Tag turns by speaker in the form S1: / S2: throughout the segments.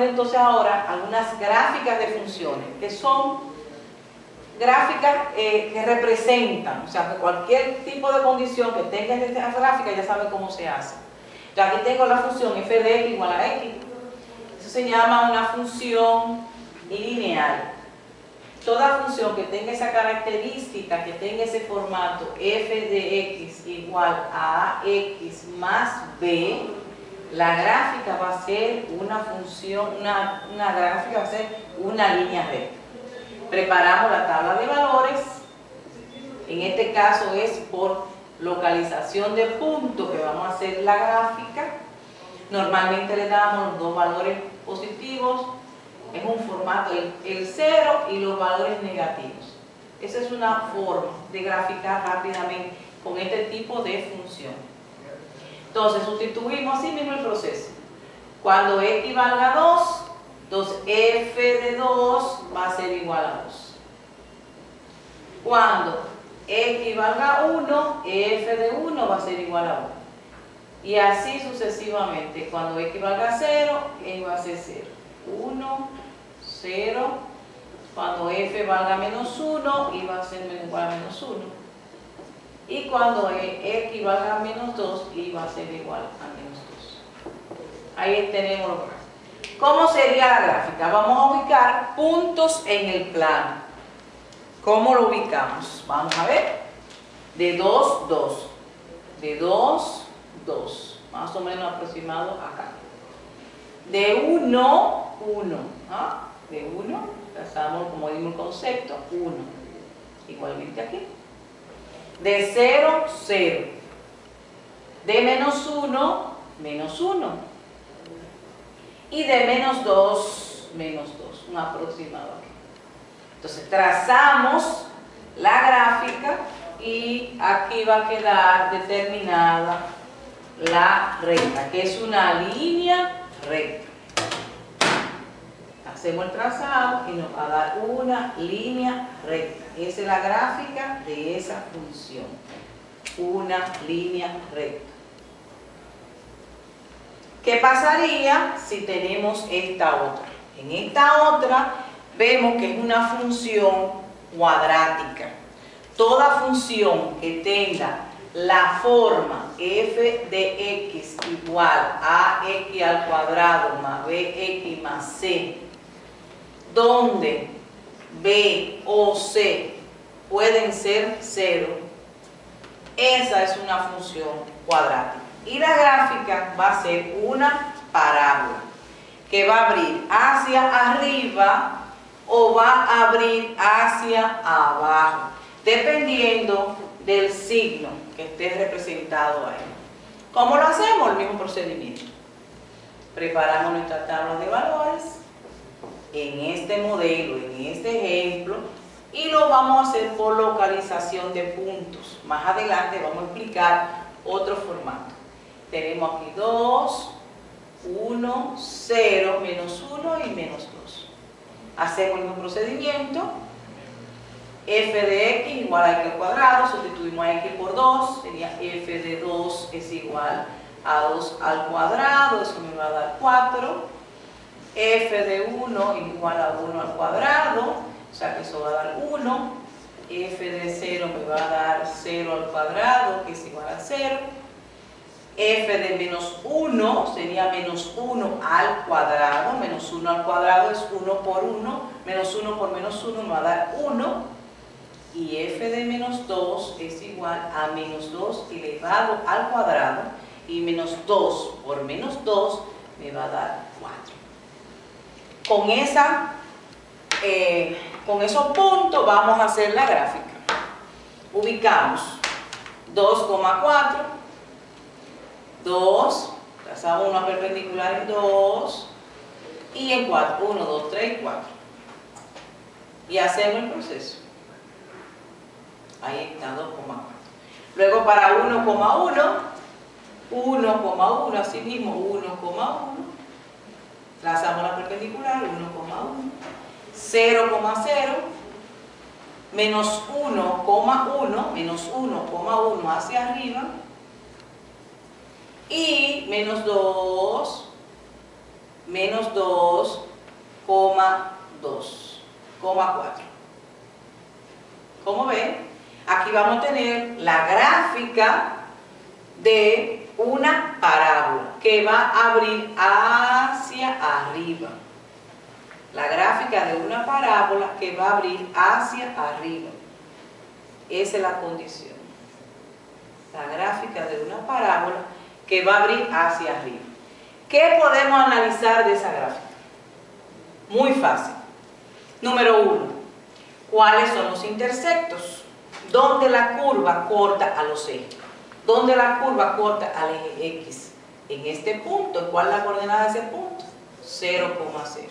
S1: ver entonces ahora algunas gráficas de funciones, que son gráficas que representan, o sea, que cualquier tipo de condición que tenga en esta gráfica ya saben cómo se hace. Entonces, aquí tengo la función f de x igual a x. Eso se llama una función lineal. Toda función que tenga esa característica, que tenga ese formato f de x igual a x más b, la gráfica va a ser una función, una gráfica va a ser una línea recta. Preparamos la tabla de valores. En este caso es por localización de puntos que vamos a hacer la gráfica. Normalmente le damos los dos valores positivos. Es un formato, el 0 y los valores negativos. Esa es una forma de graficar rápidamente con este tipo de función. Entonces sustituimos así mismo el proceso. Cuando x valga 2, entonces f de 2 va a ser igual a 2. Cuando x valga 1, f de 1 va a ser igual a 1. Y así sucesivamente. Cuando x valga 0, x va a ser 0. 1, 0. Cuando f valga menos 1, y va a ser igual a menos 1. Y cuando x valga menos 2, y va a ser igual a menos 2. Ahí tenemos los gráficos. ¿Cómo sería la gráfica? Vamos a ubicar puntos en el plano. ¿Cómo lo ubicamos? Vamos a ver. De 2, 2. De 2, 2. Más o menos aproximado acá. De 1, 1. ¿Ah? De 1, trazamos como dimos el concepto, 1. Igualmente aquí. De 0, 0. De menos 1, menos 1. Y de menos 2, menos 2. Un aproximado aquí. Entonces trazamos la gráfica y aquí va a quedar determinada la recta, que es una línea recta. Hacemos el trazado y nos va a dar una línea recta. Esa es la gráfica de esa función. Una línea recta. ¿Qué pasaría si tenemos esta otra? En esta otra vemos que es una función cuadrática. Toda función que tenga la forma f de x igual a x al cuadrado más bx más c, donde b o c pueden ser 0, esa es una función cuadrática. Y la gráfica va a ser una parábola que va a abrir hacia arriba o va a abrir hacia abajo, dependiendo del signo que esté representado ahí. ¿Cómo lo hacemos? El mismo procedimiento. Preparamos nuestra tabla de valores en este modelo, en este ejemplo, y lo vamos a hacer por localización de puntos. Más adelante vamos a explicar otro formato. Tenemos aquí 2, 1, 0, menos 1 y menos 2. Hacemos el mismo procedimiento. F de x igual a x al cuadrado, sustituimos a x por 2, sería f de 2 es igual a 2 al cuadrado, eso me va a dar 4. F de 1 igual a 1 al cuadrado, o sea que eso va a dar 1. F de 0 me va a dar 0 al cuadrado, que es igual a 0. F de menos 1 sería menos 1 al cuadrado. Menos 1 al cuadrado es 1 por 1. Menos 1 por menos 1 me va a dar 1. Y f de menos 2 es igual a menos 2 elevado al cuadrado. Y menos 2 por menos 2 me va a dar 4. Con esos puntos vamos a hacer la gráfica. Ubicamos 2,4. 2, trazamos una perpendicular en 2 y en 4, 1, 2, 3 y 4. Y hacemos el proceso. Ahí está 2,4. Luego para 1,1, así mismo 1,1, trazamos la perpendicular, 1,1, 0,0, menos 1,1, menos 1,1 hacia arriba, y menos 2, menos 2,4. Como ven, aquí vamos a tener la gráfica de una parábola que va a abrir hacia arriba. La gráfica de una parábola que va a abrir hacia arriba. Esa es la condición. La gráfica de una parábola que va a abrir hacia arriba. ¿Qué podemos analizar de esa gráfica? Muy fácil. Número 1. ¿Cuáles son los intersectos? ¿Dónde la curva corta a los ejes? ¿Dónde la curva corta al eje X? En este punto. ¿Cuál es la coordenada de ese punto? 0,0.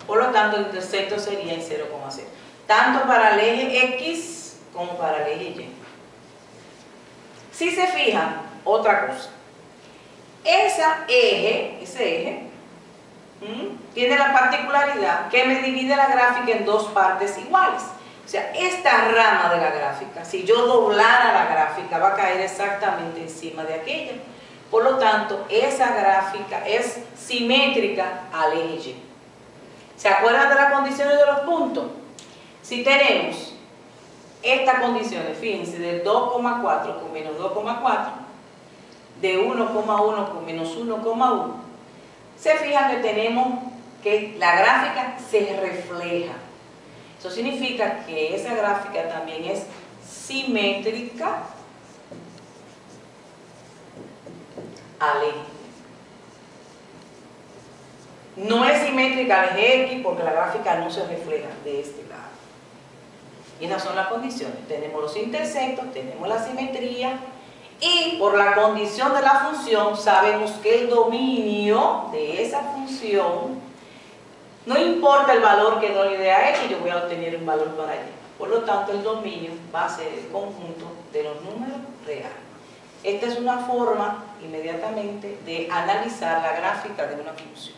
S1: Por lo tanto, el intersecto sería en 0,0. Tanto para el eje X como para el eje Y. Si se fijan, otra cosa. Ese eje tiene la particularidad que me divide la gráfica en dos partes iguales. O sea, esta rama de la gráfica, si yo doblara la gráfica, va a caer exactamente encima de aquella. Por lo tanto, esa gráfica es simétrica al eje Y. ¿Se acuerdan de las condiciones de los puntos? Si tenemos estas condiciones, fíjense, del 2,4 con menos 2,4, de 1,1 con menos 1,1, se fijan que tenemos que la gráfica se refleja. Eso significa que esa gráfica también es simétrica al eje. No es simétrica al eje X porque la gráfica no se refleja de este lado. Y esas son las condiciones. Tenemos los intersectos, tenemos la simetría y por la condición de la función sabemos que el dominio de esa función, no importa el valor que no le dé a X, yo voy a obtener un valor para Y. Por lo tanto, el dominio va a ser el conjunto de los números reales. Esta es una forma inmediatamente de analizar la gráfica de una función.